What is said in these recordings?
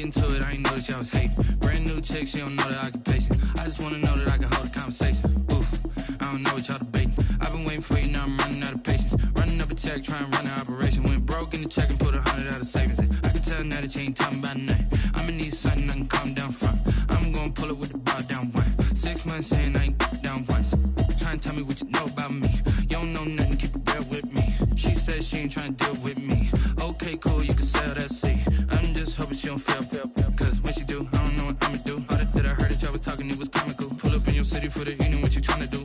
into it, I ain't noticed y'all was hating. Brand new chick, she don't know that I can pace it. I just wanna know that I can hold a conversation. Ooh, I don't know what y'all debating. I've been waiting for you, now I'm running out of patience. Running up a check, trying to run an operation. Went broke in the check and put 100 out of savings. I can tell now that you ain't talking about nothing. I'ma need something I can calm down from. I'm gonna pull it with the bar down one. 6 months in, I ain't down once. Trying to tell me what you know about me. You don't know nothing, keep it real with me. She says she ain't trying to deal with me. Okay, cool, you can sell that seat. I'm just hoping she don't fail. Cause when she do, I don't know what I'ma do. All that I heard that y'all was talking, it was comical. Pull up in your city for the evening, what you trying to do?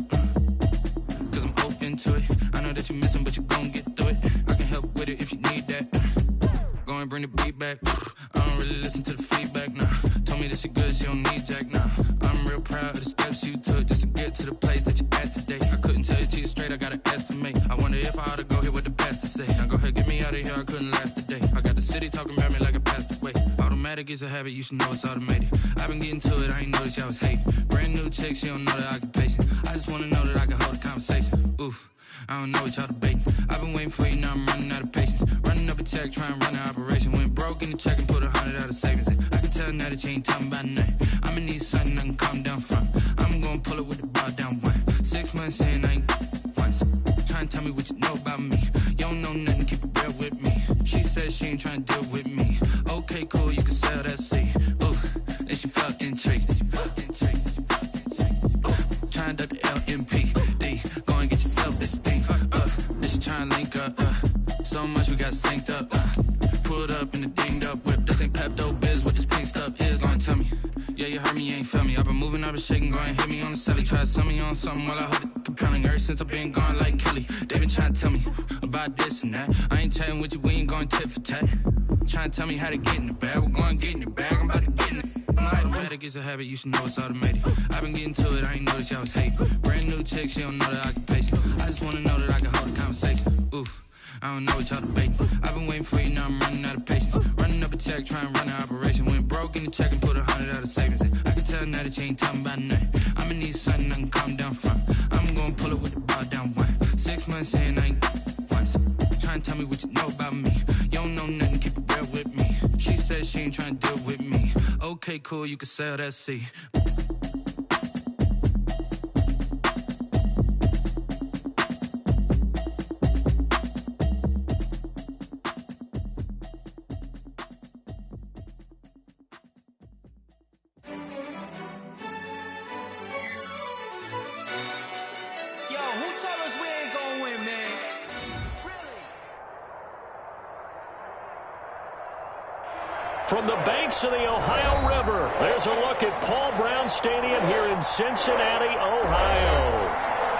Cause I'm open to it. I know that you missing, but you gon' get through it. I can help with it if you need that. Go and bring the beat back. I don't really listen to the feedback, nah. Told me that she good, she don't need jack, nah. I'm real proud of the steps you took just to get to the place that you at today. I couldn't tell you to you straight, I gotta estimate. I wonder if I ought to go here with the best to say. Now go ahead, get me out of here, I couldn't last today. I got the city talking about me like I passed away. Automatic is a habit, you should know it's automated. I've been getting to it, I ain't noticed y'all was hating. Brand new chick, she don't know that I can pace it. I just wanna know that I can hold a conversation. Ooh, I don't know what y'all debating. I've been waiting for you, now I'm running out of patience. Running up a check, trying to run an operation. Went broke in the check and put 100 out of savings. I can tell now that you ain't talking about nothing. I'ma need something I can calm down from. I'm gonna pull it with the bar down one. 6 months in, I ain't once. Trying to tell me what you know about me. You don't know nothing, keep it real with me. She says she ain't trying to deal with me. Okay, cool, you can sell that seat. Ooh, and she felt intrigued. Trying to duck the LMP. Go and get your self-esteem. Then she trying to link up. So much we got synced up. Pulled up in the dinged up whip. This ain't Pepto-Biz, what this pink stuff is. Long tell me. Yeah, you heard me, you ain't felt me. I've been moving, I've been shaking, go and hit me on the celly. Try to sell me on something while I hold it compelling. Ever since I've been gone like Kelly, they been trying to tell me about this and that. I ain't chatting with you, we ain't going tit for tat. Trying to tell me how to get in the bag. We're going to get in the bag, I'm about to get in it. Automatic is a habit, you should know it's automated. I've been getting to it, I ain't noticed y'all was hating. Brand new chick, she don't know that I can pace it. I just wanna know that I can hold a conversation. Ooh, I don't know what y'all debating. I've been waiting for you, now I'm running out of patience. Running up a check, trying to run an operation. Went broke in the check and put 100 out of savings. I can tell now that you ain't talking about nothing. I'ma need something I can calm down from. I'm gonna pull it with the bar down one. 6 months in, I ain't once. Trying to tell me what you know about me. You don't know nothing, keep it real with me. She says she ain't trying to deal with me. Okay, cool, you can sell that seat. From the banks of the Ohio River, there's a look at Paul Brown Stadium here in Cincinnati, Ohio.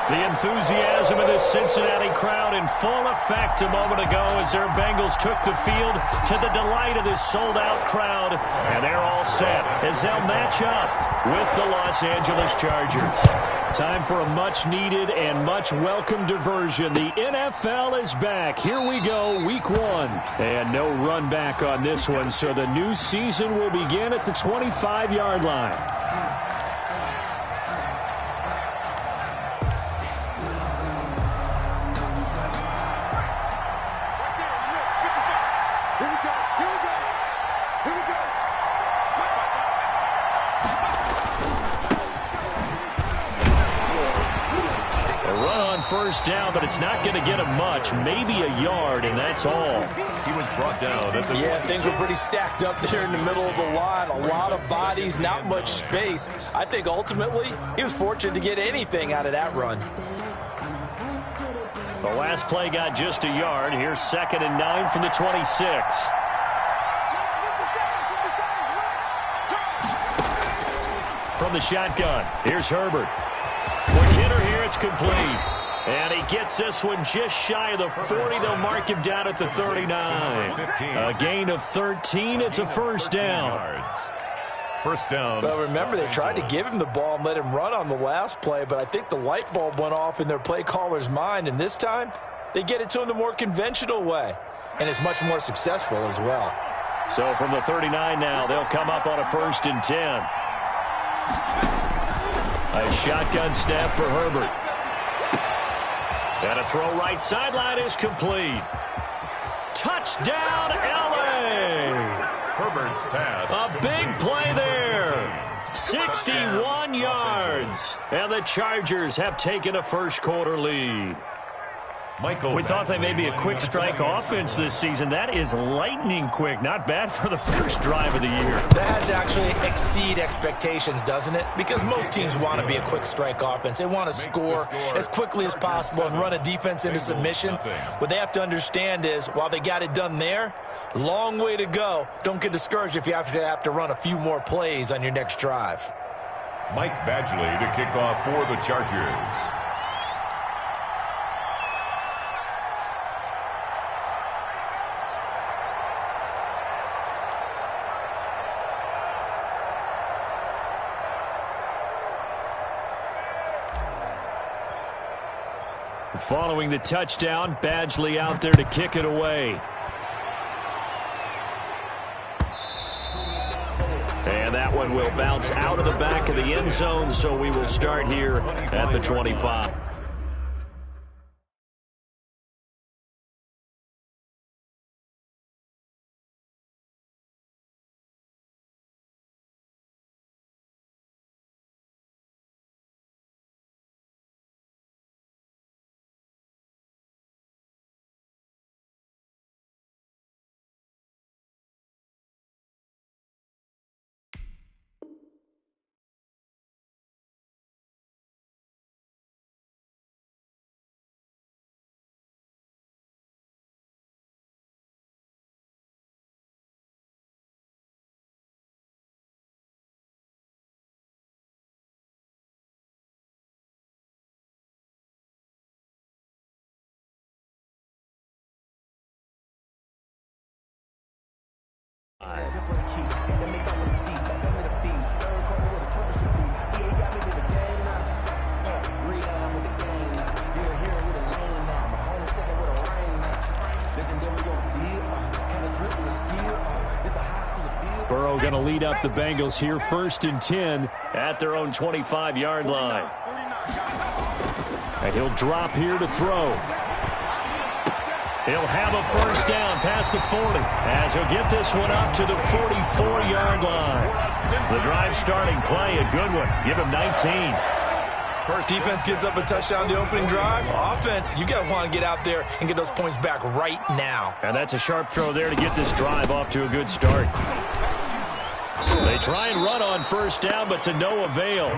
The enthusiasm of this Cincinnati crowd in full effect a moment ago as their Bengals took the field to the delight of this sold-out crowd. And they're all set as they'll match up with the Los Angeles Chargers. Time for a much-needed and much-welcome diversion. The NFL is back. Here we go, week 1. And no run back on this one, so the new season will begin at the 25-yard line. First down, but it's not going to get him much. Maybe a yard, and that's all. He was brought down at the things were pretty stacked up there in the middle of the line. A lot of bodies, not much space. I think ultimately he was fortunate to get anything out of that run. The last play got just a yard. Here's 2nd and 9 from the 26. From the shotgun, here's Herbert. Quick hitter here, it's complete. And he gets this one just shy of the 40. They'll mark him down at the 39. A gain of 13. It's a first down. First down. Well, remember, they tried to give him the ball and let him run on the last play, but I think the light bulb went off in their play caller's mind, and this time they get it to him the more conventional way, and it's much more successful as well. So from the 39 now, they'll come up on a 1st and 10. A shotgun snap for Herbert. And a throw right sideline is complete. Touchdown, L.A. Hubbard's pass. A big play there. 61 yards. And the Chargers have taken a first-quarter lead. We thought they may be a quick strike offense this season. That is lightning quick. Not bad for the first drive of the year. That has to actually exceed expectations, doesn't it? Because most teams want to be a quick strike offense. They want to score as quickly as possible and run a defense into submission. What they have to understand is, while they got it done there, long way to go. Don't get discouraged if you have to run a few more plays on your next drive. Mike Badgley to kick off for the Chargers. Following the touchdown, Badgley out there to kick it away. And that one will bounce out of the back of the end zone, so we will start here at the 25. Burrow going to lead up the Bengals here, 1st and 10 at their own 25-yard line. And he'll drop here to throw. He'll have a first down past the 40 as he'll get this one up to the 44-yard line. The drive starting play, a good one. Give him 19. Defense gives up a touchdown the opening drive. Offense, you got to want to get out there and get those points back right now. And that's a sharp throw there to get this drive off to a good start. They try and run on first down, but to no avail.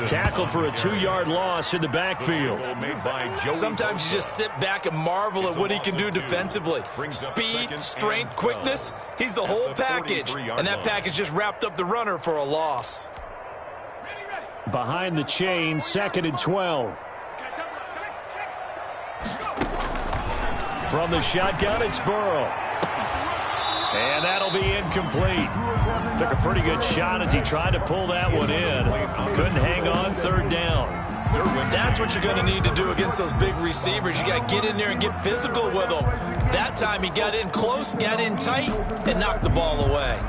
Tackled for a 2-yard loss in the backfield. Sometimes you just sit back and marvel at what he can do defensively. Speed, strength, quickness, he's the whole package. And that package just wrapped up the runner for a loss. Behind the chain, 2nd and 12. From the shotgun, it's Burrow. And that'll be incomplete. Took a pretty good shot as he tried to pull that one in. Couldn't hang on, 3rd down. That's what you're going to need to do against those big receivers. You got to get in there and get physical with them. That time he got in close, got in tight, and knocked the ball away.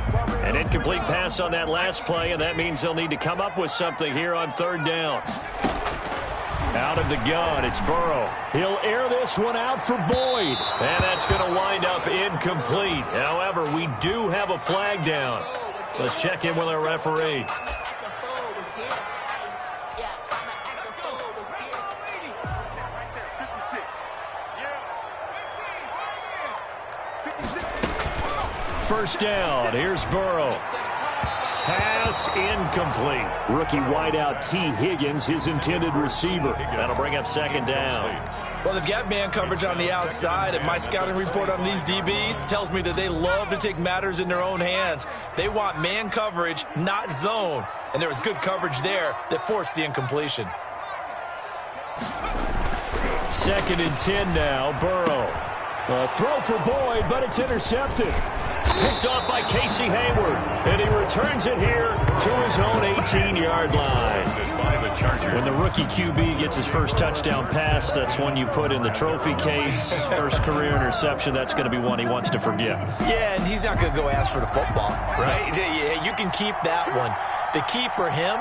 An incomplete pass on that last play, and that means they'll need to come up with something here on 3rd down. Out of the gun, it's Burrow. He'll air this one out for Boyd. And that's going to wind up incomplete. However, we do have a flag down. Let's check in with our referee. First down, here's Burrow. Pass incomplete. Rookie wideout T. Higgins, his intended receiver. That'll bring up 2nd down. Well, they've got man coverage on the outside, and my scouting report on these DBs tells me that they love to take matters in their own hands. They want man coverage, not zone. And there was good coverage there that forced the incompletion. 2nd and 10 now, Burrow. A throw for Boyd, but it's intercepted. Picked off by Casey Hayward, and he returns it here to his own 18-yard line. When the rookie QB gets his first touchdown pass, that's one you put in the trophy case. First career interception, that's going to be one he wants to forget. Yeah, and he's not going to go ask for the football, right? Yeah, you can keep that one. The key for him,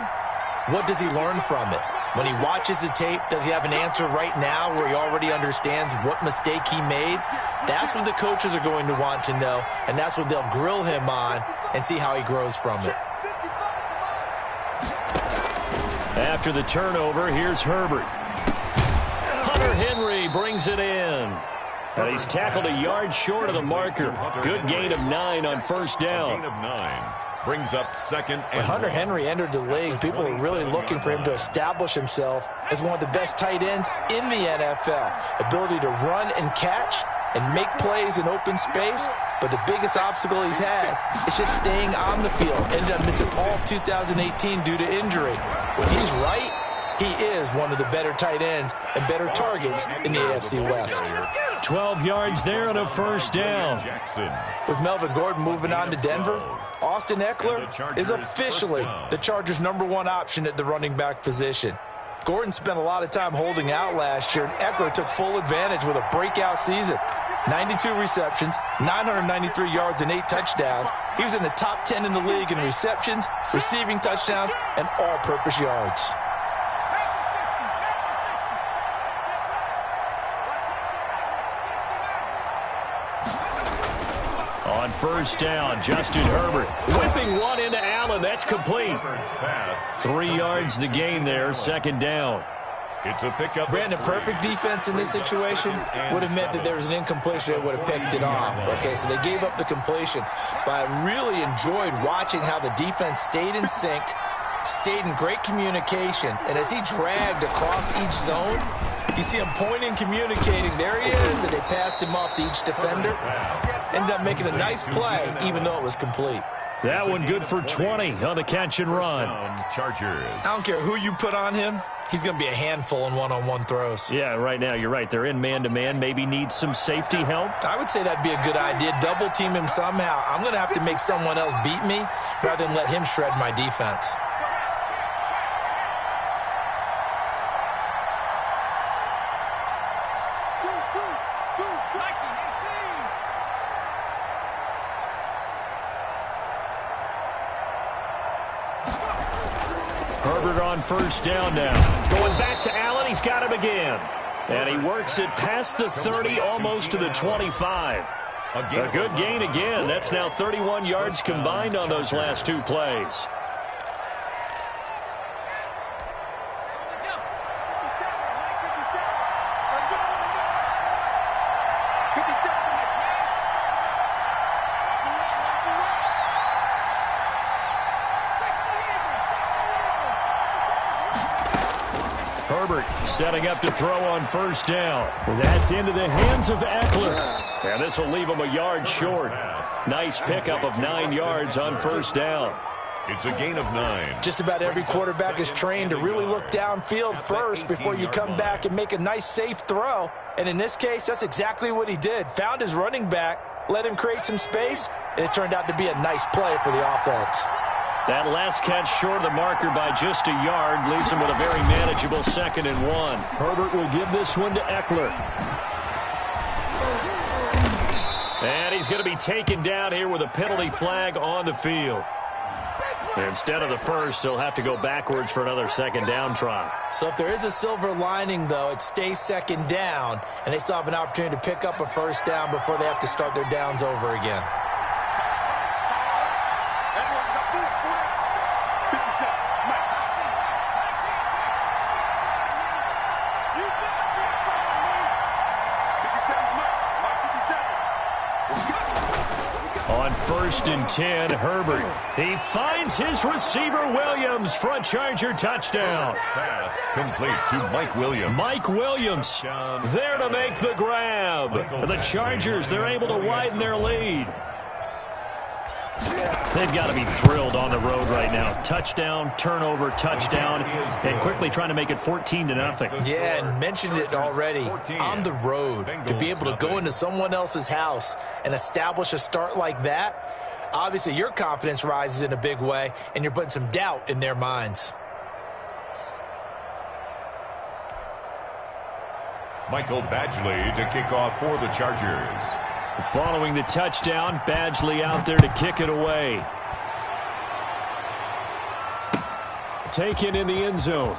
what does he learn from it? When he watches the tape, does he have an answer right now where he already understands what mistake he made? That's what the coaches are going to want to know, and that's what they'll grill him on and see how he grows from it. After the turnover, here's Herbert. Hunter Henry brings it in. And he's tackled a yard short of the marker. Good gain of 9 on first down. Gain of 9 brings up second and When Hunter Henry entered the league, people were really looking for him to establish himself as one of the best tight ends in the NFL. Ability to run and catch and make plays in open space. But the biggest obstacle he's had is just staying on the field. Ended up missing all of 2018 due to injury. When he's right, he is one of the better tight ends and better targets in the AFC West. 12 yards there and a first down. With Melvin Gordon moving on to Denver, Austin Eckler is officially the Chargers' #1 option at the running back position. Gordon spent a lot of time holding out last year, and Eckler took full advantage with a breakout season. 92 receptions, 993 yards, and 8 touchdowns. He was in the top 10 in the league in receptions, receiving touchdowns, and all-purpose yards. On first down, Justin Herbert whipping one into Allen. That's complete. 3 yards the gain there, second down. It's a pickup. Brandon, perfect defense in this situation would have meant that there was an incompletion. They would have picked it off. Okay, so they gave up the completion. But I really enjoyed watching how the defense stayed in sync, stayed in great communication. And as he dragged across each zone, you see him pointing, communicating. There he is, and they passed him off to each defender. Ended up making a nice play, even though it was complete. That one good for 20 on the catch and run. Chargers. I don't care who you put on him. He's going to be a handful in one-on-one throws. Yeah, right now, you're right. They're in man-to-man. Maybe need some safety help. I would say that'd be a good idea. Double team him somehow. I'm going to have to make someone else beat me rather than let him shred my defense. Herbert on first down now. Going back to Allen. He's got him again. And he works it past the 30, almost to the 25. A good gain again. That's now 31 yards combined on those last 2 plays. Herbert setting up to throw on first down. That's into the hands of Eckler. And this will leave him a yard short. Nice pickup of 9 yards on first down. It's a gain of 9. Just about every quarterback is trained to really look downfield first before you come back and make a nice, safe throw. And in this case, that's exactly what he did. Found his running back, let him create some space, and it turned out to be a nice play for the offense. That last catch short of the marker by just a yard leaves him with a very manageable 2nd and 1. Herbert will give this one to Eckler. And he's going to be taken down here with a penalty flag on the field. Instead of the first, he'll have to go backwards for another 2nd down try. So if there is a silver lining, though, it stays 2nd down, and they still have an opportunity to pick up a first down before they have to start their downs over again. On 1st and 10, Herbert. He finds his receiver, Williams, for a Charger touchdown. Pass complete to Mike Williams. Mike Williams there to make the grab. The Chargers, they're able to widen their lead. They've got to be thrilled on the road right now. Touchdown, turnover, touchdown, and quickly trying to make it 14-0. Yeah, and mentioned it already. On the road, to be able to go into someone else's house and establish a start like that, obviously your confidence rises in a big way, and you're putting some doubt in their minds. Michael Badgley to kick off for the Chargers. Following the touchdown, Badgley out there to kick it away. Taken in the end zone.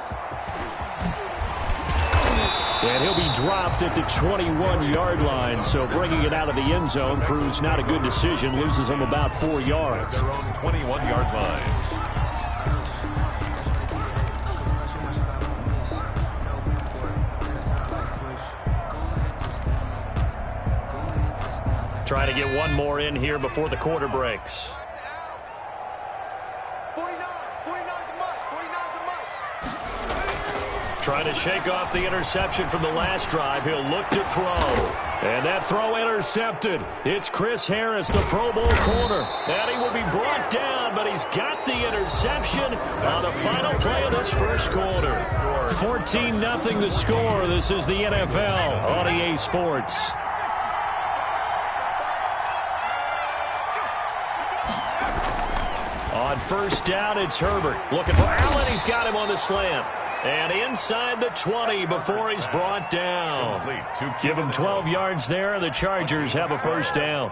And he'll be dropped at the 21-yard line. So bringing it out of the end zone proves not a good decision. Loses him about 4 yards. Their own 21-yard line. Trying to get one more in here before the quarter breaks. Trying to shake off the interception from the last drive. He'll look to throw. And that throw intercepted. It's Chris Harris, the Pro Bowl corner. And he will be brought down, but he's got the interception on the final play of this first quarter. 14-0 the score. This is the NFL on EA Sports. On first down, it's Herbert. Looking for Allen. He's got him on the slant. And inside the 20 before he's brought down. Give him 12 yards there. The Chargers have a first down.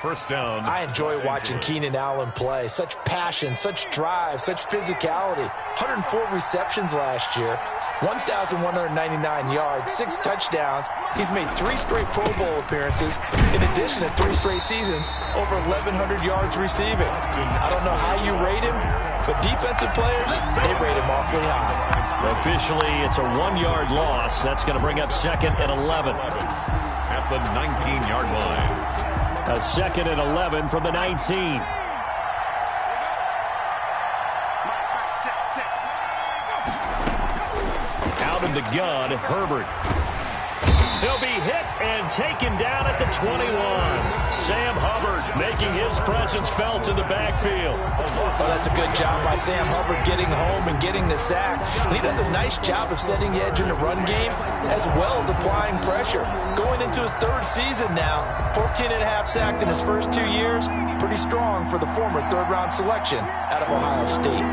First down. I enjoy watching Keenan Allen play. Such passion, such drive, such physicality. 104 receptions last year. 1,199 yards, 6 touchdowns. He's made 3 straight Pro Bowl appearances. In addition to 3 straight seasons, over 1,100 yards receiving. I don't know how you rate him, but defensive players, they rate him awfully high. Officially, it's a 1-yard loss. That's going to bring up 2nd and 11. At the 19-yard line. A 2nd and 11 from the 19. Out of the gun, Herbert. He'll be hit and taken down at the 21. Sam Hubbard making his presence felt in the backfield. Well, that's a good job by Sam Hubbard getting home and getting the sack. And he does a nice job of setting the edge in the run game as well as applying pressure. Going into his 3rd season now, 14.5 sacks in his first 2 years. Pretty strong for the former 3rd-round selection out of Ohio State.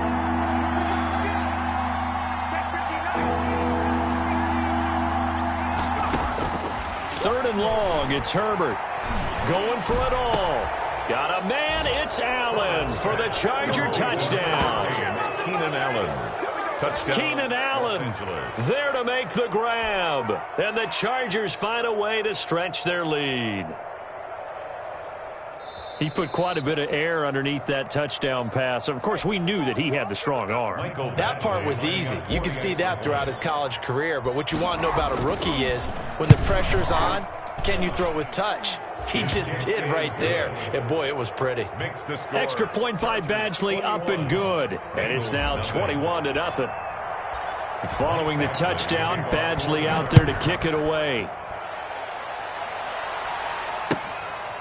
Third and long, it's Herbert. Going for it all. Got a man, it's Allen for the Charger touchdown. Keenan Allen. Touchdown. Keenan Allen there to make the grab. And the Chargers find a way to stretch their lead. He put quite a bit of air underneath that touchdown pass. Of course, we knew that he had the strong arm. That part was easy. You can see that throughout his college career. But what you want to know about a rookie is when the pressure's on, can you throw with touch? He just did right there. And, boy, it was pretty. Extra point by Badgley, up and good. And it's now 21-0. Following the touchdown, Badgley out there to kick it away.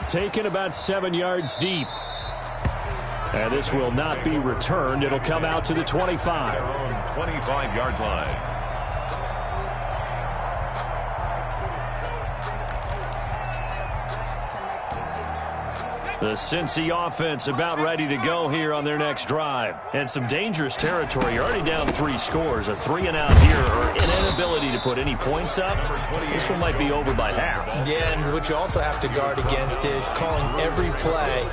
Taken about 7 yards deep. And this will not be returned. It'll come out to the 25. 25-yard line. The Cincy offense about ready to go here on their next drive. And some dangerous territory. You're already down 3 scores. A 3-and-out here or an inability to put any points up. This one might be over by half. Yeah, and what you also have to guard against is calling every play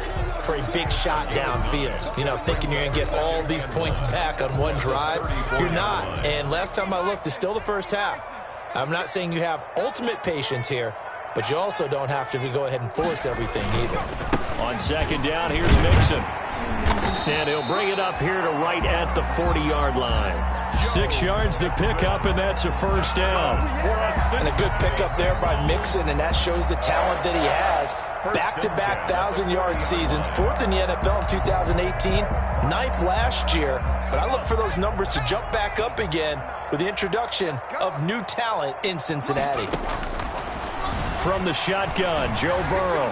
for a big shot downfield. You know, thinking you're going to get all these points back on one drive. You're not. And last time I looked, it's still the first half. I'm not saying you have ultimate patience here, but you also don't have to go ahead and force everything either. On second down, here's Mixon. And he'll bring it up here to right at the 40-yard line. 6 yards to pick up, and that's a first down. And a good pickup there by Mixon, and that shows the talent that he has. Back-to-back 1,000-yard seasons, 4th in the NFL in 2018, 9th last year. But I look for those numbers to jump back up again with the introduction of new talent in Cincinnati. From the shotgun, Joe Burrow.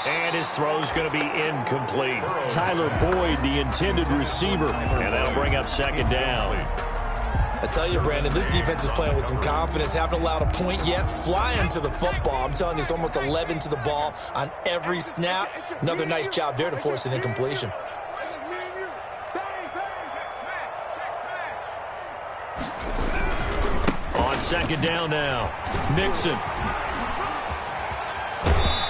And his throw's going to be incomplete. Tyler Boyd, the intended receiver. And that'll bring up second down. I tell you, Brandon, this defense is playing with some confidence. Haven't allowed a point yet. Flying to the football. I'm telling you, it's almost 11 to the ball on every snap. Another nice job there to force an incompletion. On second down now, Mixon.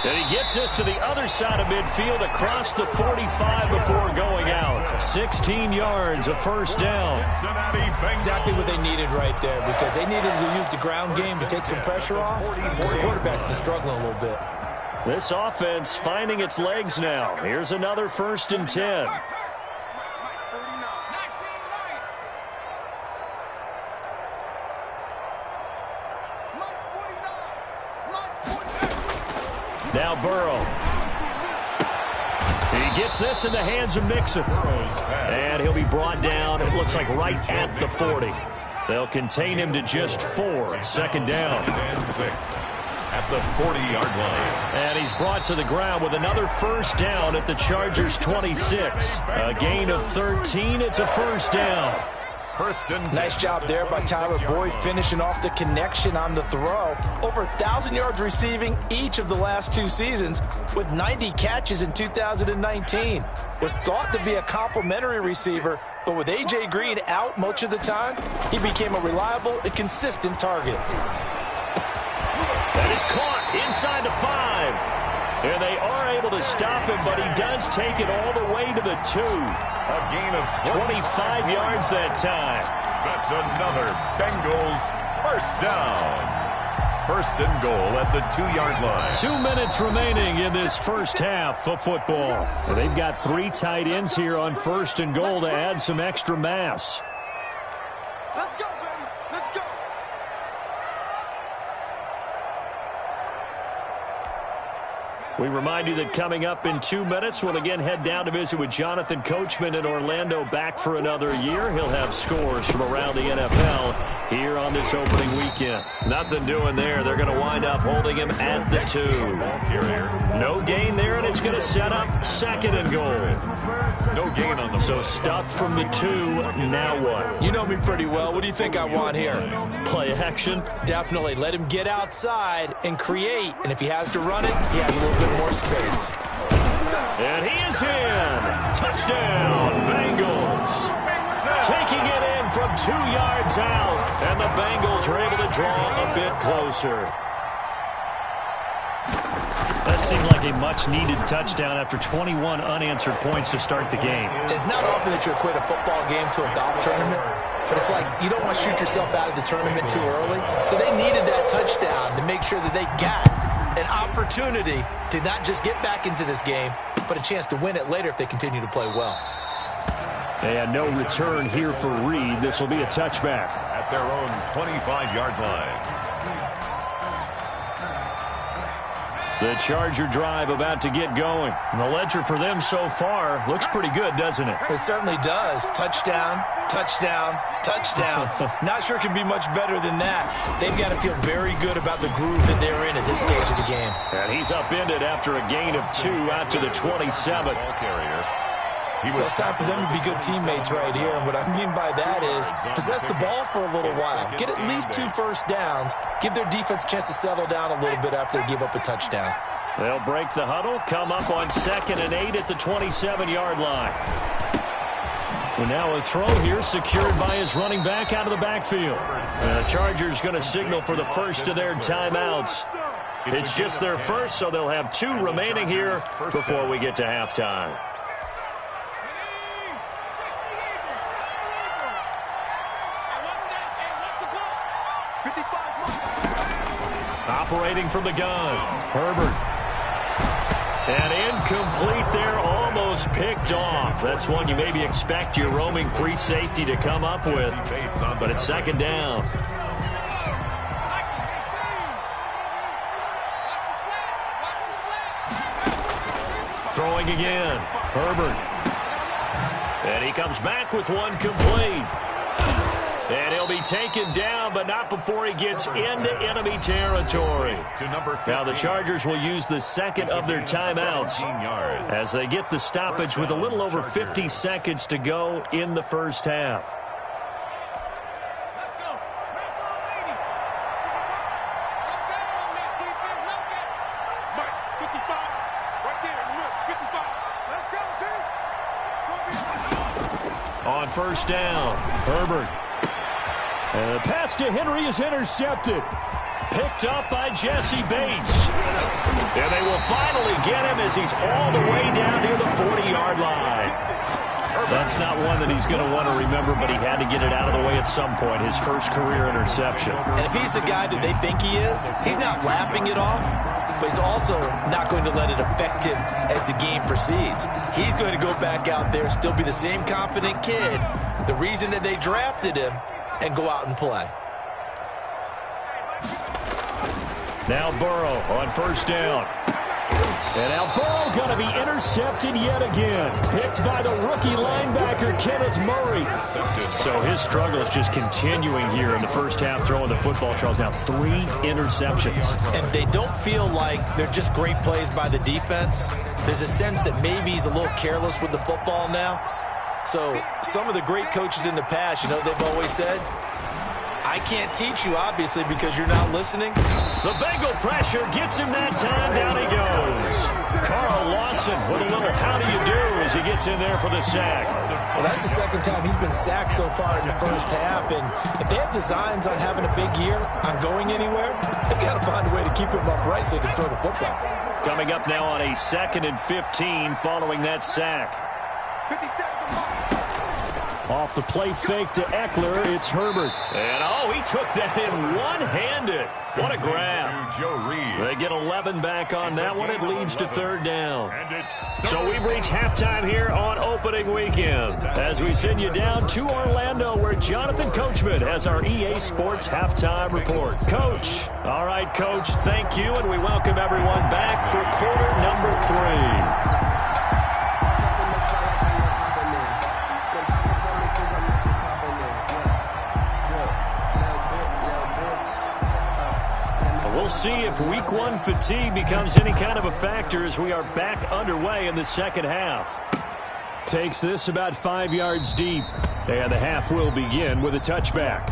And he gets us to the other side of midfield across the 45 before going out. 16 yards, a first down. Exactly what they needed right there, because they needed to use the ground game to take some pressure off, because the quarterback's been struggling a little bit. This offense finding its legs now. Here's another 1st and 10. Now Burrow. He gets this in the hands of Mixon. And he'll be brought down, it looks like, right at the 40. They'll contain him to just 4. 2nd down. And 6 at the 40-yard line. And he's brought to the ground with another 1st down at the Chargers' 26. A gain of 13. It's a 1st down. Nice job there by Tyler Boyd, finishing off the connection on the throw. Over 1,000 yards receiving each of the last 2 seasons, with 90 catches in 2019. Was thought to be a complimentary receiver, but with A.J. Green out much of the time, he became a reliable and consistent target. That is caught inside the 5. And they are able to stop him, but he does take it all the way to the 2. A gain of 25 yards that time. That's another Bengals first down. 1st and goal at the 2-yard line. 2 minutes remaining in this first half of football. And they've got 3 tight ends here on 1st and goal to add some extra mass. Let's go, baby. Let's go. We remind you that coming up in 2 minutes, we'll again head down to visit with Jonathan Coachman in Orlando, back for another year. He'll have scores from around the NFL here on this opening weekend. Nothing doing there. They're going to wind up holding him at the 2. No gain there, and it's going to set up 2nd and goal. No gain on the So stuff from the 2. Now what? You know me pretty well. What do you think I want here? Play action? Definitely. Let him get outside and create. And if he has to run it, he has a little bit more space. And he is in. Touchdown, Bengals. Taking it in from 2 yards out. And the Bengals are able to draw a bit closer. That seemed like a much-needed touchdown after 21 unanswered points to start the game. It's not often that you equate a football game to a golf tournament, but it's like you don't want to shoot yourself out of the tournament too early. So they needed that touchdown to make sure that they got an opportunity to not just get back into this game, but a chance to win it later if they continue to play well. And no return here for Reed. This will be a touchback. At their own 25-yard line. The Charger drive about to get going. And the ledger for them so far looks pretty good, doesn't it? It certainly does. Touchdown, touchdown, touchdown. Not sure it can be much better than that. They've got to feel very good about the groove that they're in at this stage of the game. And he's upended after a gain of 2 out to the 27. Ball carrier. Well, it's time for them to be good teammates right here. And what I mean by that is possess the ball for a little while. Get at least 2 first downs. Give their defense a chance to settle down a little bit after they give up a touchdown. They'll break the huddle, come up on 2nd and 8 at the 27-yard line. And now a throw here secured by his running back out of the backfield. And the Chargers going to signal for the first of their timeouts. It's just their first, so they'll have 2 remaining here before we get to halftime. Operating from the gun, Herbert. And incomplete there, almost picked off. That's one you maybe expect your roaming free safety to come up with, but it's 2nd down. Throwing again, Herbert. And he comes back with one complete. And he'll be taken down, but not before he gets into enemy territory. Now the Chargers will use the 2nd of their timeouts as they get the stoppage with a little over 50 seconds to go in the first half. On 1st down, Herbert. And the pass to Henry is intercepted. Picked up by Jesse Bates. And they will finally get him as he's all the way down near the 40-yard line. The That's not one that he's going to want to remember, but he had to get it out of the way at some point, his first career interception. And if he's the guy that they think he is, he's not laughing it off, but he's also not going to let it affect him as the game proceeds. He's going to go back out there, still be the same confident kid, the reason that they drafted him, and go out and play. Now Burrow on first down. And now Burrow going to be intercepted yet again. Picked by the rookie linebacker, Kenneth Murray. So his struggle is just continuing here in the first half, throwing the football. Charles, now 3 interceptions. And they don't feel like they're just great plays by the defense. There's a sense that maybe he's a little careless with the football now. So some of the great coaches in the past, you know, they've always said, I can't teach you, obviously, because you're not listening. The Bengal pressure gets him that time. Down he goes. Carl Lawson with a little how do you do as he gets in there for the sack. Well, that's the second time he's been sacked so far in the first half. And if they have designs on having a big year, on going anywhere, they've got to find a way to keep him upright so they can throw the football. Coming up now on a 2nd and 15 following that sack. 57. Off the play fake to Eckler, it's Herbert. And, he took that in one-handed. What a grab. They get 11 back on that one. It leads to 3rd down. So we've reached halftime here on opening weekend as we send you down to Orlando where Jonathan Coachman has our EA Sports halftime report. Coach. All right, Coach, thank you, and we welcome everyone back for quarter number 3. We'll see if week 1 fatigue becomes any kind of a factor as we are back underway in the second half. Takes this about 5 yards deep. And the half will begin with a touchback.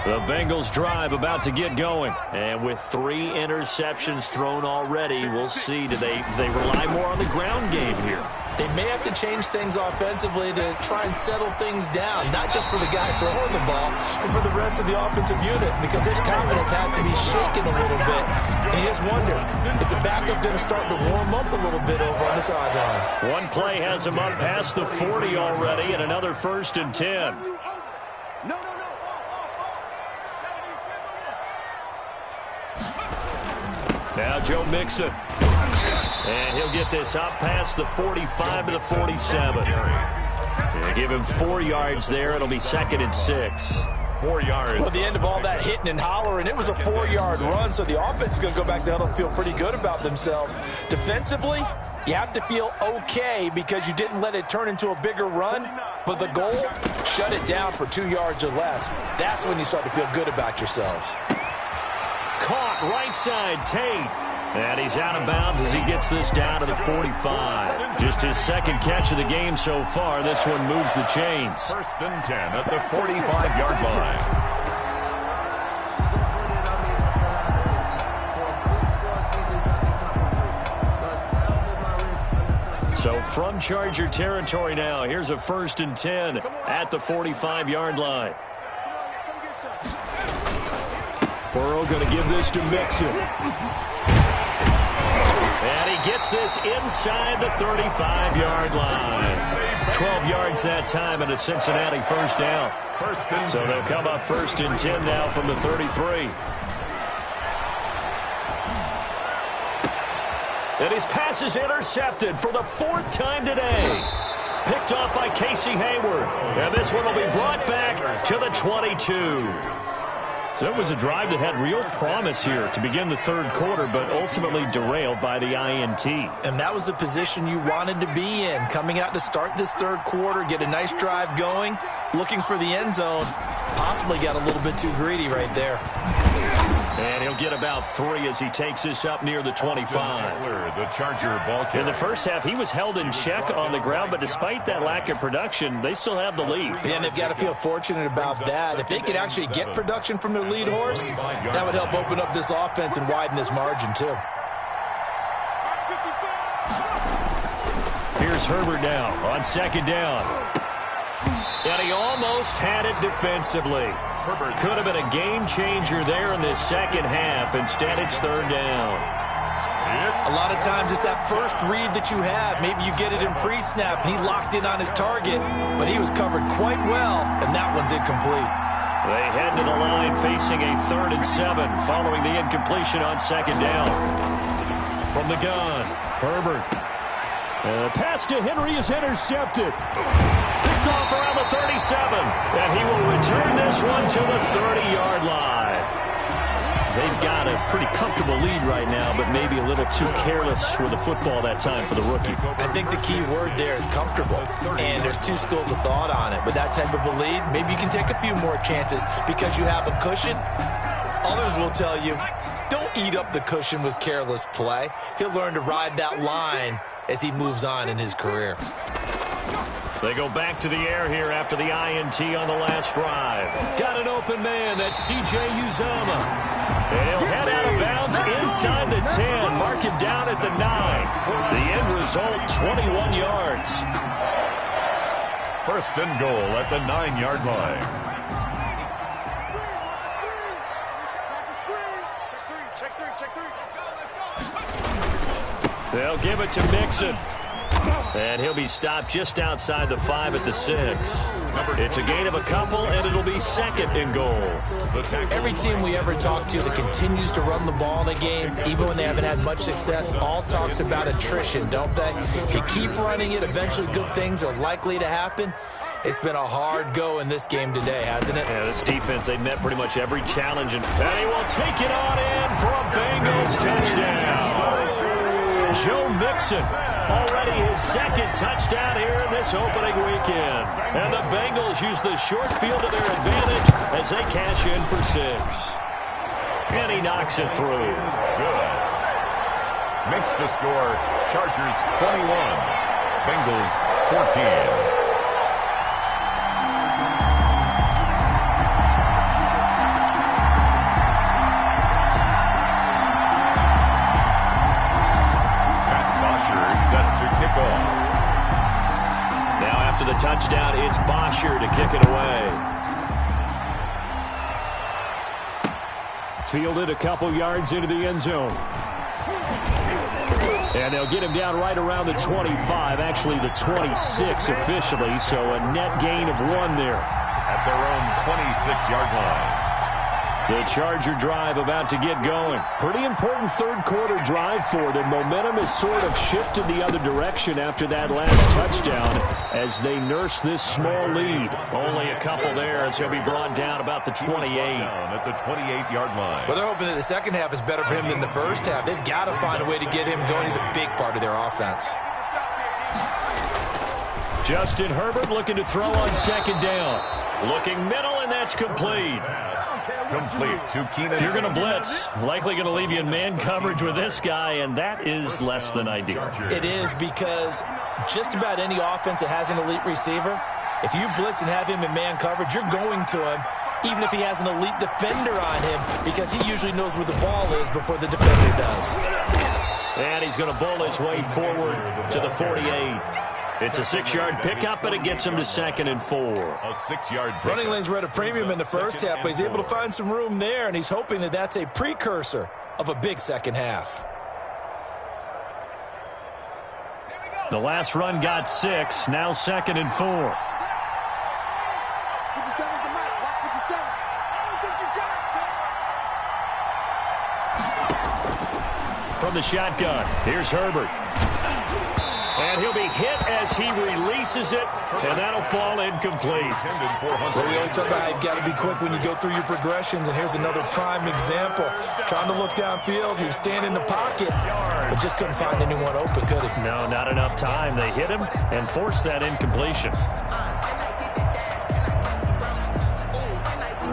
The Bengals drive about to get going. And with 3 interceptions thrown already, we'll see. Do they rely more on the ground game here? They may have to change things offensively to try and settle things down, not just for the guy throwing the ball, but for the rest of the offensive unit, because his confidence has to be shaken a little bit. And you just wonder, is the backup going to start to warm up a little bit over on the sideline? One play has him up past the 40 already, and another 1st and 10. Now Joe Mixon. And he'll get this up past the 45 to the 47. They give him 4 yards there. It'll be 2nd and 6. 4 yards. Well, at the end of all that hitting and hollering, it was a 4-yard run, so the offense is going to go back down and feel pretty good about themselves. Defensively, you have to feel okay because you didn't let it turn into a bigger run, but the goal, shut it down for 2 yards or less. That's when you start to feel good about yourselves. Caught right side, Tate. And he's out of bounds as he gets this down to the 45. Just his 2nd catch of the game so far. This one moves the chains. 1st and 10 at the 45-yard line. So from Charger territory now, here's a 1st and 10 at the 45-yard line. Burrow going to give this to Mixon. And he gets this inside the 35-yard line. 12 yards that time and a Cincinnati 1st down. So they'll come up 1st and 10 now from the 33. And his pass is intercepted for the 4th time today. Picked off by Casey Hayward. And this one will be brought back to the 22. So it was a drive that had real promise here to begin the 3rd quarter, but ultimately derailed by the INT. And that was the position you wanted to be in, coming out to start this 3rd quarter, get a nice drive going, looking for the end zone. Possibly got a little bit too greedy right there. And he'll get about 3 as he takes this up near the 25. The Charger ball carrier. In the first half, he was held in check on the ground, but despite that lack of production, they still have the lead. And they've got to feel fortunate about that. If they could actually get production from their lead horse, that would help open up this offense and widen this margin, too. Here's Herbert now on second down. And he almost had it defensively. Could have been a game changer there in this second half. Instead, it's third down. A lot of times it's that first read that you have. Maybe you get it in pre-snap, and he locked in on his target, but he was covered quite well, and that one's incomplete. They head to the line facing a 3rd and 7 following the incompletion on second down. From the gun, Herbert. The pass to Henry is intercepted. Picked off around the 37, and he will return this one to the 30-yard line. They've got a pretty comfortable lead right now, but maybe a little too careless with the football that time for the rookie. I think the key word there is comfortable, and there's two schools of thought on it. With that type of a lead, maybe you can take a few more chances because you have a cushion. Others will tell you, don't eat up the cushion with careless play. He'll learn to ride that line as he moves on in his career. They go back to the air here after the INT on the last drive. Got an open man. That's C.J. Uzomah. And he'll head out of bounds inside the 10. Mark it down at the 9. The end result, 21 yards. First and goal at the 9-yard line. They'll give it to Mixon. And he'll be stopped just outside the 5 at the 6. It's a gain of a couple, and it'll be 2nd and goal. Every team we ever talk to that continues to run the ball in a game, even when they haven't had much success, all talks about attrition, don't they? If you keep running it, eventually good things are likely to happen. It's been a hard go in this game today, hasn't it? Yeah, this defense, they met pretty much every challenge. And he will take it on in for a Bengals touchdown. Joe Mixon, already his 2nd touchdown here in this opening weekend. And the Bengals use the short field to their advantage as they cash in for 6. And he knocks it through. Good. Makes the score Chargers 21, Bengals 14. Set to kick off. Now after the touchdown, it's Bosher to kick it away. Fielded a couple yards into the end zone. And they'll get him down right around the 25, actually the 26 officially, so a net gain of 1 there. At their own 26-yard line. The Charger drive about to get going. Pretty important third-quarter drive for them. Momentum has sort of shifted the other direction after that last touchdown as they nurse this small lead. Only a couple there as he'll be brought down about the 28. At the 28-yard line. Well, they're hoping that the second half is better for him than the first half. They've got to find a way to get him going. He's a big part of their offense. Justin Herbert looking to throw on second down. Looking middle, and that's complete. Complete to Keenan. If you're going to blitz, likely going to leave you in man coverage with this guy, and that is less than ideal. It is, because just about any offense that has an elite receiver, if you blitz and have him in man coverage, you're going to him, even if he has an elite defender on him, because he usually knows where the ball is before the defender does. And he's going to bowl his way forward to the 48. It's a 6-yard pickup, and it gets him to 2nd and 4. A 6-yard pickup. Running lanes were at a premium in the first half, but he's able to find some room there, and he's hoping that that's a precursor of a big second half. The last run got 6, now 2nd and 4. 57's the mark. Watch 57. I don't think you got it, From the shotgun, here's Herbert. And he'll be hit as he releases it, and that'll fall incomplete. Well, we always talk about how you've got to be quick when you go through your progressions, and here's another prime example. Trying to look downfield, he was standing in the pocket, but just couldn't find anyone open, could he? No, not enough time. They hit him and forced that incompletion.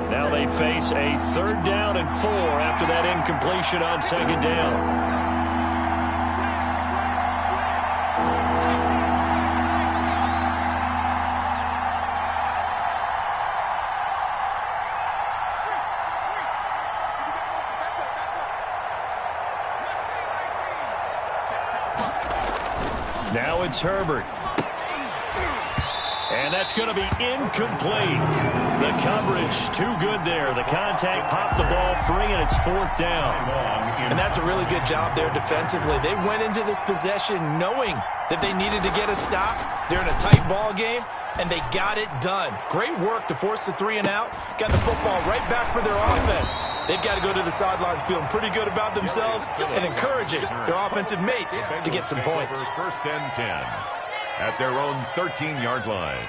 Now they face a 3rd down and 4 after that incompletion on second down. Now it's Herbert. And that's going to be incomplete. The coverage too good there. The contact popped the ball free, and it's 4th down. And that's a really good job there defensively. They went into this possession knowing that they needed to get a stop. They're in a tight ball game, and they got it done. Great work to force the 3 and out. Got the football right back for their offense. They've got to go to the sidelines feeling pretty good about themselves and encouraging their offensive mates to get some points. First and 10 at their own 13-yard line.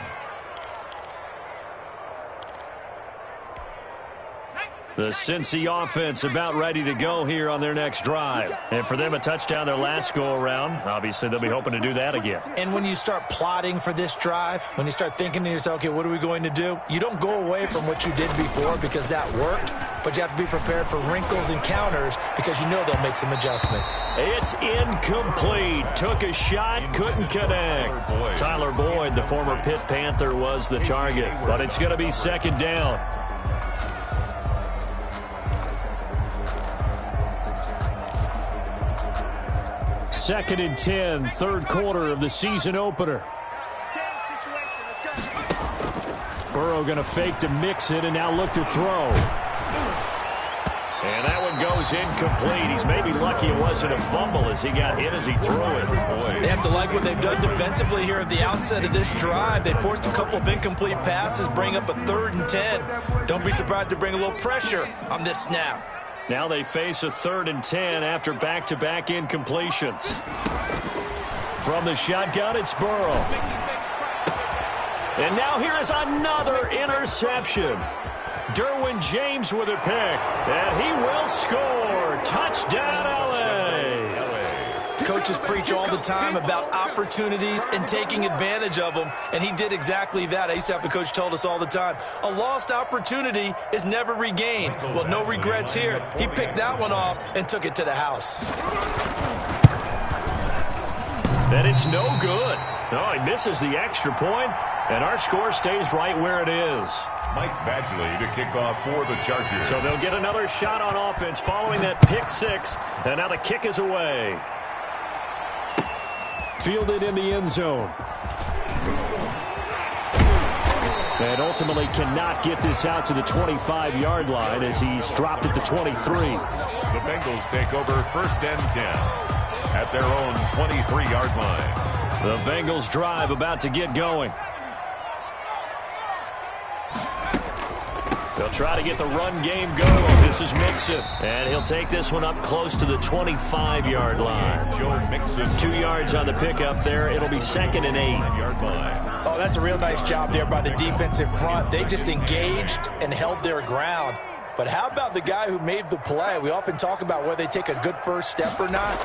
The Cincy offense about ready to go here on their next drive. And for them, a touchdown their last go-around. Obviously, they'll be hoping to do that again. And when you start plotting for this drive, when you start thinking to yourself, okay, what are we going to do? You don't go away from what you did before because that worked, but you have to be prepared for wrinkles and counters because you know they'll make some adjustments. It's incomplete. Took a shot, couldn't connect. Tyler Boyd, the former Pitt Panther, was the target, but it's going to be 2nd down. Second and 10, 3rd quarter of the season opener. Burrow going to fake to mix it and now look to throw. And that one goes incomplete. He's maybe lucky it wasn't a fumble as he got hit as he threw it. They have to like what they've done defensively here at the outset of this drive. They forced a couple of incomplete passes, bring up a 3rd and 10. Don't be surprised to bring a little pressure on this snap. Now they face a 3rd and 10 after back-to-back incompletions. From the shotgun, it's Burrow. And now here is another interception. Derwin James with a pick, and he will score. Touchdown, L.A. Coaches preach all the time about opportunities and taking advantage of them, and he did exactly that. I used to have a coach told us all the time, a lost opportunity is never regained. Well, no regrets here. He picked that one off and took it to the house. And it's no good. No, he misses the extra point, and our score stays right where it is. Mike Badgley to kick off for the Chargers. So they'll get another shot on offense following that pick 6, and now the kick is away. Fielded in the end zone. And ultimately cannot get this out to the 25-yard line as he's dropped at the 23. The Bengals take over 1st and 10 at their own 23-yard line. The Bengals drive about to get going. They'll try to get the run game going. This is Mixon. And he'll take this one up close to the 25-yard line. Joe Mixon. 2 yards on the pickup there. It'll be 2nd and 8. Oh, that's a real nice job there by the defensive front. They just engaged and held their ground. But how about the guy who made the play? We often talk about whether they take a good first step or not.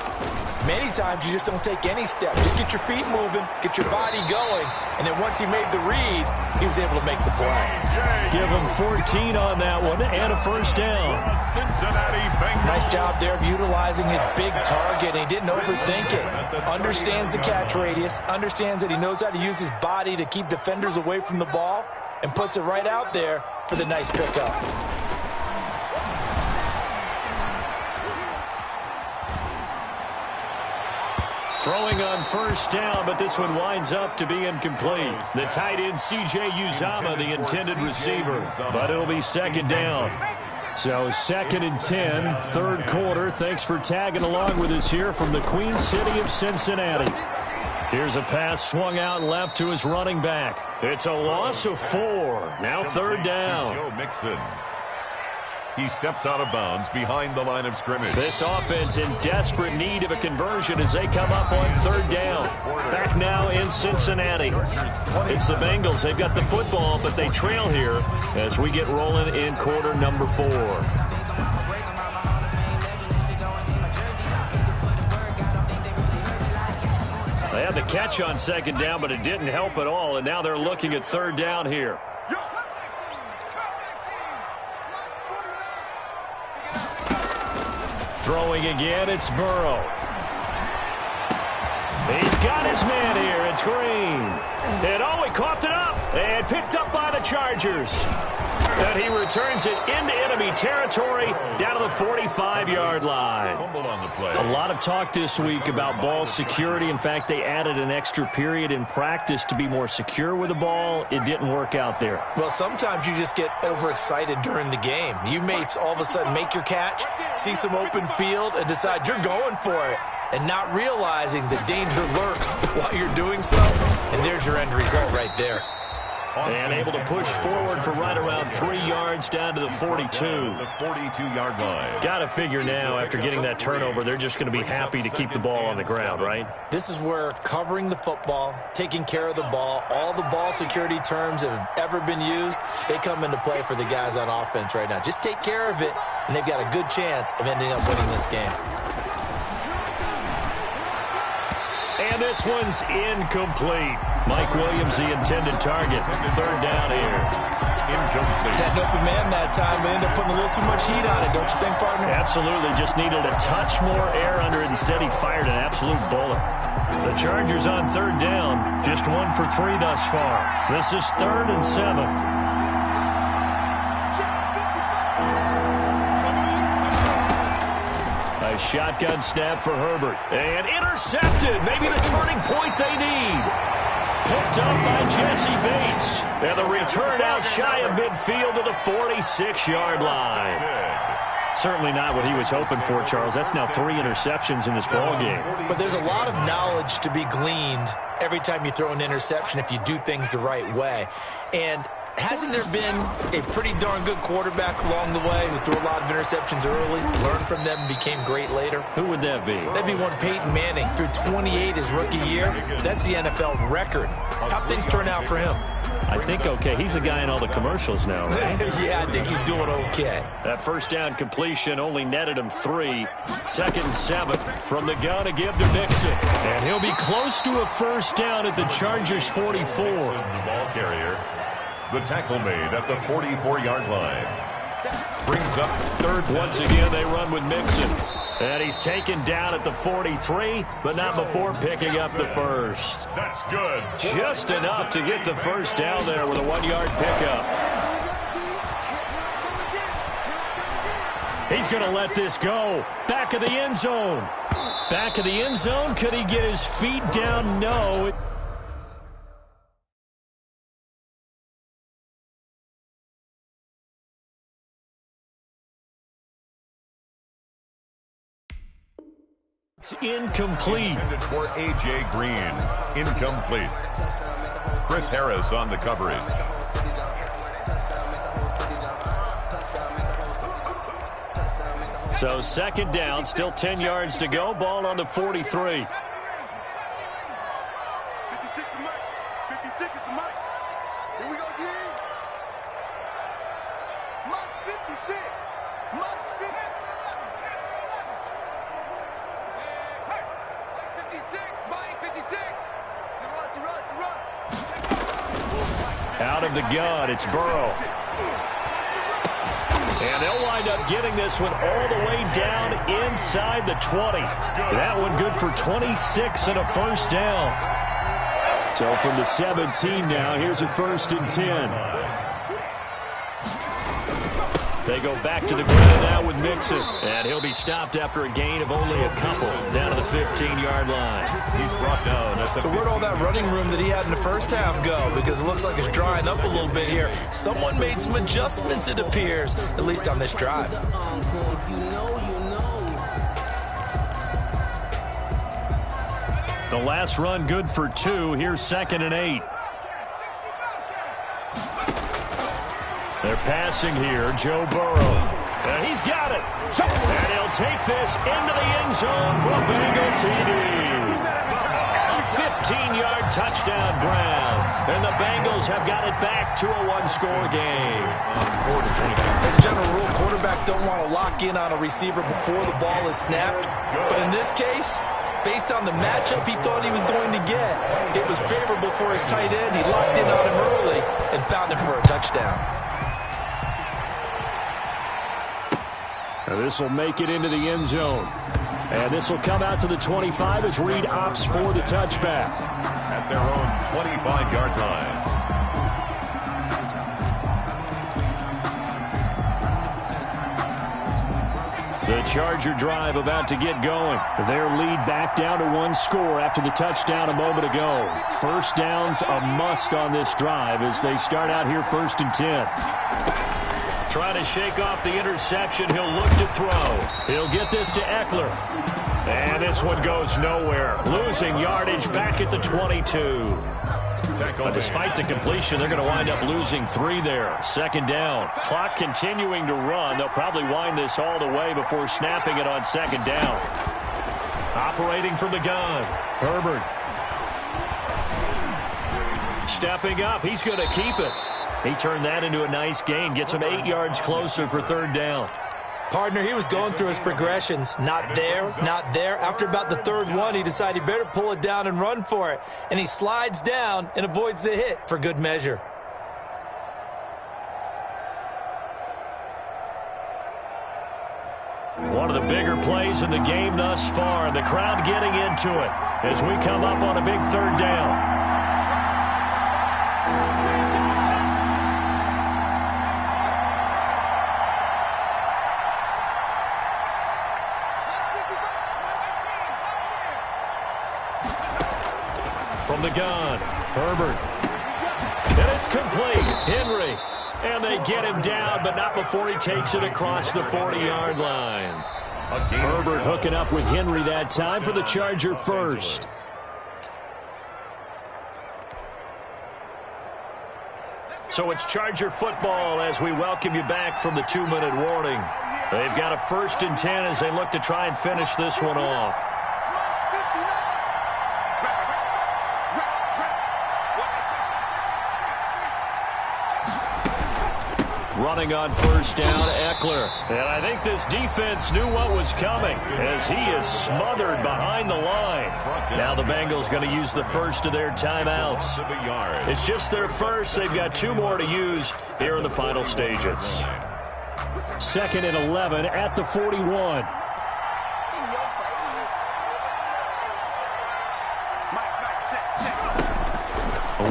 Many times you just don't take any step. Just get your feet moving, get your body going, and then once he made the read, he was able to make the play. Give him 14 on that one and a 1st down. Nice job there of utilizing his big target, and he didn't overthink it. Understands the catch radius, understands that he knows how to use his body to keep defenders away from the ball, and puts it right out there for the nice pickup. Throwing on 1st down, but this one winds up to be incomplete. The tight end, C.J. Uzomah, the intended receiver, but it'll be 2nd down. So 2nd and 10, 3rd quarter. Thanks for tagging along with us here from the Queen City of Cincinnati. Here's a pass swung out left to his running back. It's a loss of 4. Now 3rd down. Joe Mixon. He steps out of bounds behind the line of scrimmage. This offense in desperate need of a conversion as they come up on 3rd down. Back now in Cincinnati. It's the Bengals. They've got the football, but they trail here as we get rolling in quarter number 4. They had the catch on 2nd down, but it didn't help at all, and now they're looking at 3rd down here. Throwing again, it's Burrow. He's got his man here. It's Green. And oh, he coughed it up. And picked up by the Chargers. And he returns it into enemy territory down to the 45-yard line. A lot of talk this week about ball security. In fact, they added an extra period in practice to be more secure with the ball. It didn't work out there. Well, sometimes you just get overexcited during the game. You may all of a sudden make your catch, see some open field, and decide you're going for it, and not realizing the danger lurks while you're doing so. And there's your end result right there. And able to push forward for right around 3 yards down to the 42. The 42-yard line. Got to figure now, after getting that turnover, they're just going to be happy to keep the ball on the ground, right? This is where covering the football, taking care of the ball, all the ball security terms that have ever been used, they come into play for the guys on offense right now. Just take care of it, and they've got a good chance of ending up winning this game. And this one's incomplete. Mike Williams, the intended target. Third down here. Incomplete. Had an open man that time, but ended up putting a little too much heat on it, don't you think, partner? Absolutely. Just needed a touch more air under it. Instead, he fired an absolute bullet. The Chargers on third down. Just 1 for 3 thus far. This is 3rd and 7. A shotgun snap for Herbert. And intercepted. Maybe the turning point they need. Picked up by Jesse Bates. And the return out shy of midfield to the 46-yard line. Certainly not what he was hoping for, Charles. That's now 3 interceptions in this ball game. But there's a lot of knowledge to be gleaned every time you throw an interception if you do things the right way. And hasn't there been a pretty darn good quarterback along the way who threw a lot of interceptions early, learned from them, and became great later? Who would that be? That'd be one Peyton Manning. Threw 28 his rookie year. That's the NFL record. How'd things turn out for him? I think okay. He's the guy in all the commercials now, right? Yeah, I think he's doing okay. That first down completion only netted him 3. 2nd and 7 from the gun to give to Mixon. And he'll be close to a first down at the Chargers 44. The ball carrier. The tackle made at the 44-yard line. Brings up 3rd. Once again, they run with Mixon. And he's taken down at the 43, but not before picking up the first. That's good. Just enough to get the first down there with a 1-yard pickup. He's going to let this go. Back of the end zone. Back of the end zone. Could he get his feet down? No. It's incomplete. Intended for A.J. Green. Incomplete. Chris Harris on the coverage. So 2nd down, still 10 yards to go. Ball on the 43. 56 is Mike. 56 is the Mike. Here we go again. Mike's 56. Mike's 50. 56. Mike 56. Run. Out of the gun, it's Burrow. And they'll wind up getting this one all the way down inside the 20. That one good for 26 and a first down. So from the 17 now, here's a 1st and 10. They go back to the ground now with Mixon. And he'll be stopped after a gain of only a couple down to the 15-yard line. He's brought down at the So where'd all that running room that he had in the first half go? Because it looks like it's drying up a little bit here. Someone made some adjustments, it appears, at least on this drive. The last run good for 2. Here's 2nd and 8. They're passing here, Joe Burrow. And he's got it. And he'll take this into the end zone for a Bengal TD. A 15-yard touchdown ground. And the Bengals have got it back to a 1-score game. As a general rule, quarterbacks don't want to lock in on a receiver before the ball is snapped. But in this case, based on the matchup he thought he was going to get, it was favorable for his tight end. He locked in on him early and found him for a touchdown. Now this will make it into the end zone. And this will come out to the 25 as Reed opts for the touchback. at their own 25-yard line. Charger drive about to get going. Their lead back down to 1 score after the touchdown a moment ago. First down's a must on this drive as they start out here 1st and 10. Trying to shake off the interception. He'll look to throw. He'll get this to Eckler. And this one goes nowhere. Losing yardage back at the 22. But despite the completion, they're going to wind up losing 3 there. 2nd down. Clock continuing to run. They'll probably wind this all the way before snapping it on 2nd down. Operating from the gun. Herbert. Stepping up. He's going to keep it. He turned that into a nice gain. Gets him 8 yards closer for 3rd down. Partner, he was going through his progressions. Not there, not there. After about the 3rd one, he decided he better pull it down and run for it. And he slides down and avoids the hit for good measure. One of the bigger plays in the game thus far. The crowd getting into it as we come up on a big 3rd down. From the gun, Herbert. And it's complete. Henry. And they get him down, but not before he takes it across the 40-yard line. Herbert hooking up with Henry that time for the Charger first. So it's Charger football as we welcome you back from the 2-minute warning. They've got a 1st and 10 as they look to try and finish this one off. Running on 1st down, Eckler. And I think this defense knew what was coming as he is smothered behind the line. Now the Bengals going to use the first of their timeouts. It's just their first. They've got 2 more to use here in the final stages. 2nd and 11 at the 41.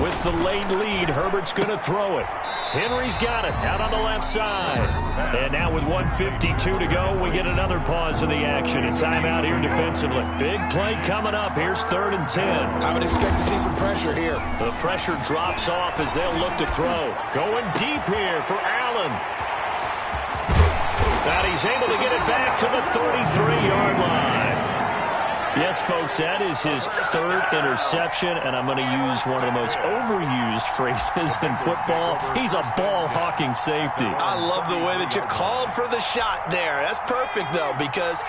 With the late lead, Herbert's going to throw it. Henry's got it out on the left side. And now with 1:52 to go, we get another pause in the action. A timeout here defensively. Big play coming up. Here's 3rd and 10. I would expect to see some pressure here. The pressure drops off as they'll look to throw. Going deep here for Allen. And he's able to get it back to the 33-yard line. Yes, folks, that is his 3rd interception, and I'm going to use one of the most overused phrases in football. He's a ball-hawking safety. I love the way that you called for the shot there. That's perfect, though, because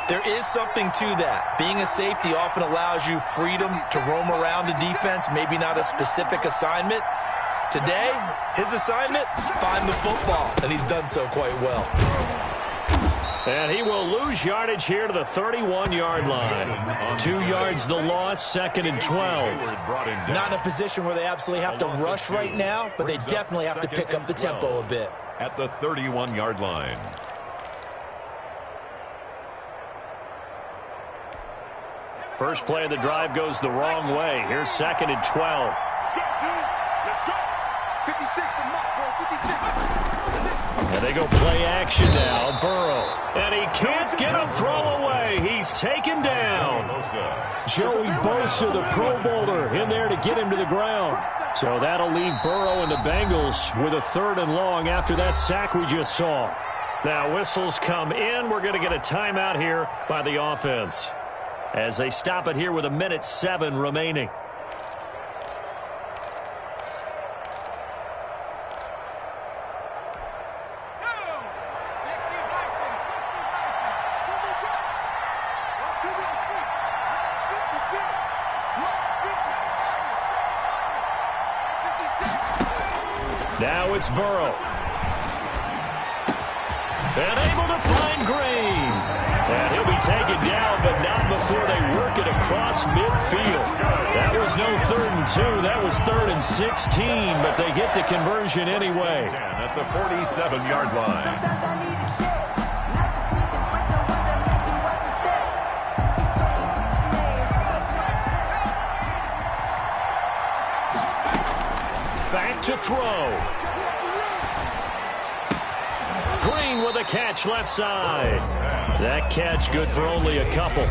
there is something to that. Being a safety often allows you freedom to roam around the defense, maybe not a specific assignment. Today, his assignment, find the football, and he's done so quite well. And he will lose yardage here to the 31-yard line. 2 yards the loss, 2nd and 12. Not in a position where they absolutely have to rush right now, but they definitely have to pick up the tempo a bit. At the 31-yard line. First play of the drive goes the wrong way. Here's 2nd and 12. And they go play action now. Burrow. And he can't get a throw away. He's taken down. Joey Bosa, the Pro Bowler, in there to get him to the ground. So that'll leave Burrow and the Bengals with a 3rd and long after that sack we just saw. Now whistles come in. We're going to get a timeout here by the offense as they stop it here with 1:07 remaining. Now it's Burrow. And able to find Green. And he'll be taken down, but not before they work it across midfield. That was no 3rd and 2. That was 3rd and 16, but they get the conversion anyway. At the 47-yard line. Back to throw. Green with a catch left side. That catch good for only a couple.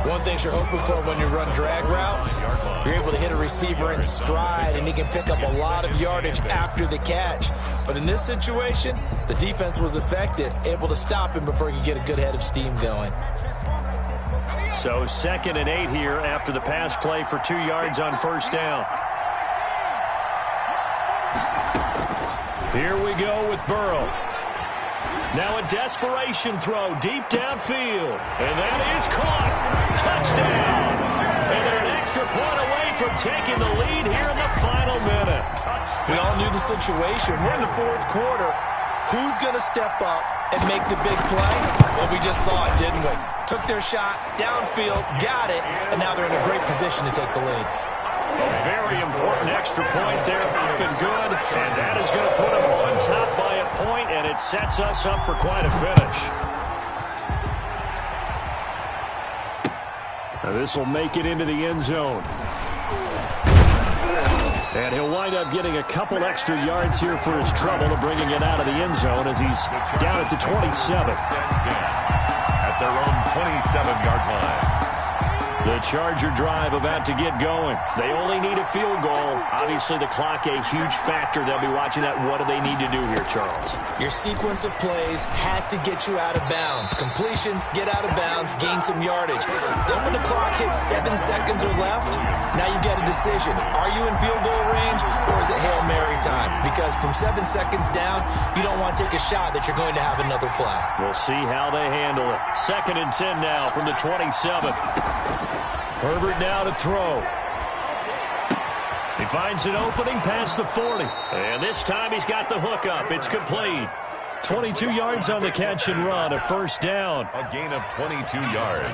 One thing you're hoping for when you run drag routes, you're able to hit a receiver in stride, and he can pick up a lot of yardage after the catch. But in this situation, the defense was effective, able to stop him before he could get a good head of steam going. So 2nd and 8 here after the pass play for 2 yards on first down. Here we go with Burrow. Now a desperation throw deep downfield. And that is caught. Touchdown. And they're an extra point away from taking the lead here in the final minute. We all knew the situation. We're in the 4th quarter. Who's going to step up and make the big play? Well, we just saw it, didn't we? Took their shot, downfield, got it, and now they're in a great position to take the lead. A very important extra point there, up and good, and that is going to put them on top by a point, and it sets us up for quite a finish. Now this will make it into the end zone. And he'll wind up getting a couple extra yards here for his trouble of bringing it out of the end zone as he's down at the 27. At their own 27-yard line. The Charger drive about to get going. They only need a field goal. Obviously, the clock a huge factor. They'll be watching that. What do they need to do here, Charles? Your sequence of plays has to get you out of bounds. Completions, get out of bounds, gain some yardage. Then when the clock hits 7 seconds or left, now you get a decision. Are you in field goal range or is it Hail Mary time? Because from 7 seconds down, you don't want to take a shot that you're going to have another play. We'll see how they handle it. 2nd and 10 now from the 27. Herbert now to throw. He finds an opening past the 40. And this time he's got the hook up. It's complete. 22 yards on the catch and run. A first down. A gain of 22 yards.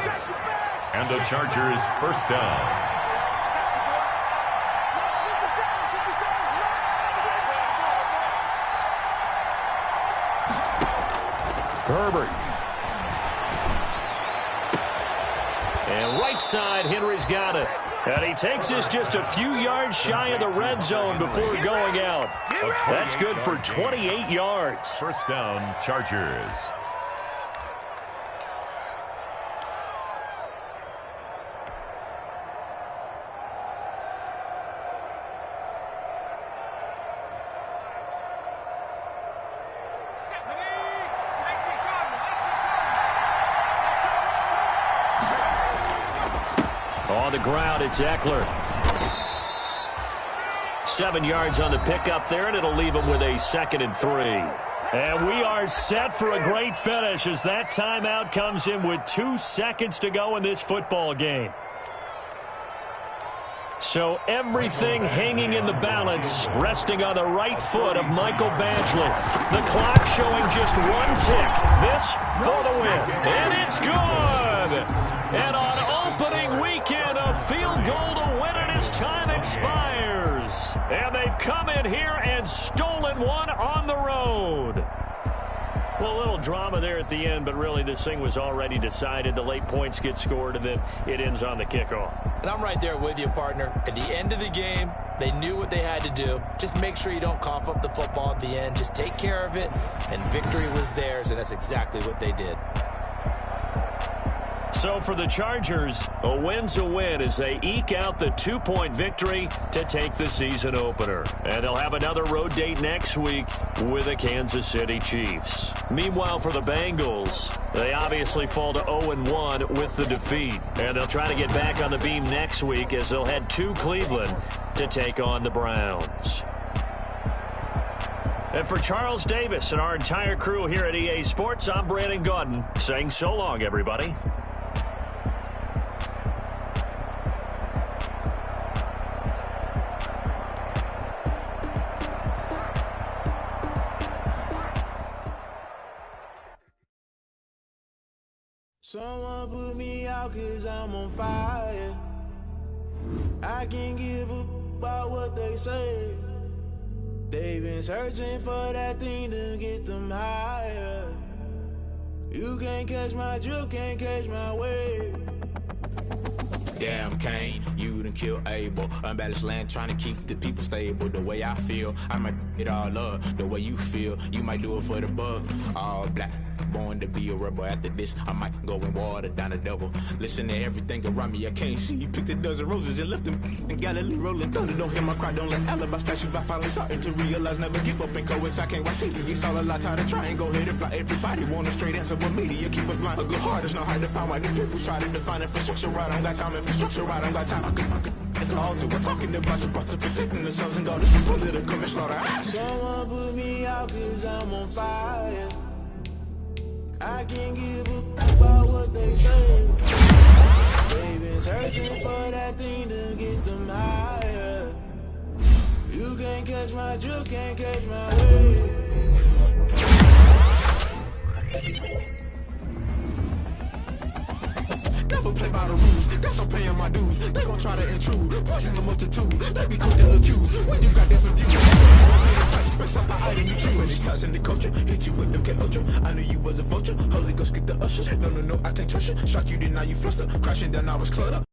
And the Chargers first down. Herbert. And right side, Henry's got it. And he takes this just a few yards shy of the red zone before going out. That's good for 28 yards. First down, Chargers. On the ground, it's Eckler. 7 yards on the pickup there, and it'll leave him with a 2nd and 3. And we are set for a great finish as that timeout comes in with 2 seconds to go in this football game. So everything hanging in the balance, resting on the right foot of Michael Badgley. The clock showing just 1 tick. This for the win. And it's good! And on opening weekend, a field goal to win it as time expires. And they've come in here and stolen one on the road. Well, a little drama there at the end, but really this thing was already decided. The late points get scored, and then it ends on the kickoff. And I'm right there with you, partner. At the end of the game, they knew what they had to do. Just make sure you don't cough up the football at the end. Just take care of it, and victory was theirs, and that's exactly what they did. So for the Chargers, a win's a win as they eke out the 2-point victory to take the season opener. And they'll have another road date next week with the Kansas City Chiefs. Meanwhile, for the Bengals, they obviously fall to 0-1 with the defeat. And they'll try to get back on the beam next week as they'll head to Cleveland to take on the Browns. And for Charles Davis and our entire crew here at EA Sports, I'm Brandon Gaudin saying so long, everybody. Someone put me out 'cause I'm on fire. I can't give a about what they say. They've been searching for that thing to get them higher. You can't catch my drift, can't catch my wave. Damn, Kane, you shoot and kill Abel. Unbalanced land trying to keep the people stable. The way I feel, I might it all up. The way you feel, you might do it for the bug. All black, born to be a rebel. After this, I might go and water down the devil. Listen to everything around me, I can't see. You picked a dozen roses and left them in Galilee rolling thunder. Don't hear my cry, don't let alibis pass you. I finally starting to realize, never give up and coincide. I can't watch TV, it's all a lot, tired of trying. Go ahead and fly. Everybody want a straight answer, but media keep us blind. A good heart is not hard to find. Why the people try to define infrastructure right? I don't got time, infrastructure right, I don't got time. I could into all to we're talking about you, about to protecting the sons and daughters from political and slaughter. Someone put me out cause I'm on fire. I can't give up about what they say. They've been searching for that thing to get them higher. You can't catch my drift, can't catch my wave. Never play by the rules, guess I'm paying my dues. They gon' try to intrude, poison the multitude. They be quick to accuse, when you got different views. Best off the item you choose. Many times in the culture, hit you with them get ultra. I knew you was a vulture, Holy Ghost get the ushers. No, I can't trust you. Shock you, then now you fluster. Crashing down, I was cluttered up.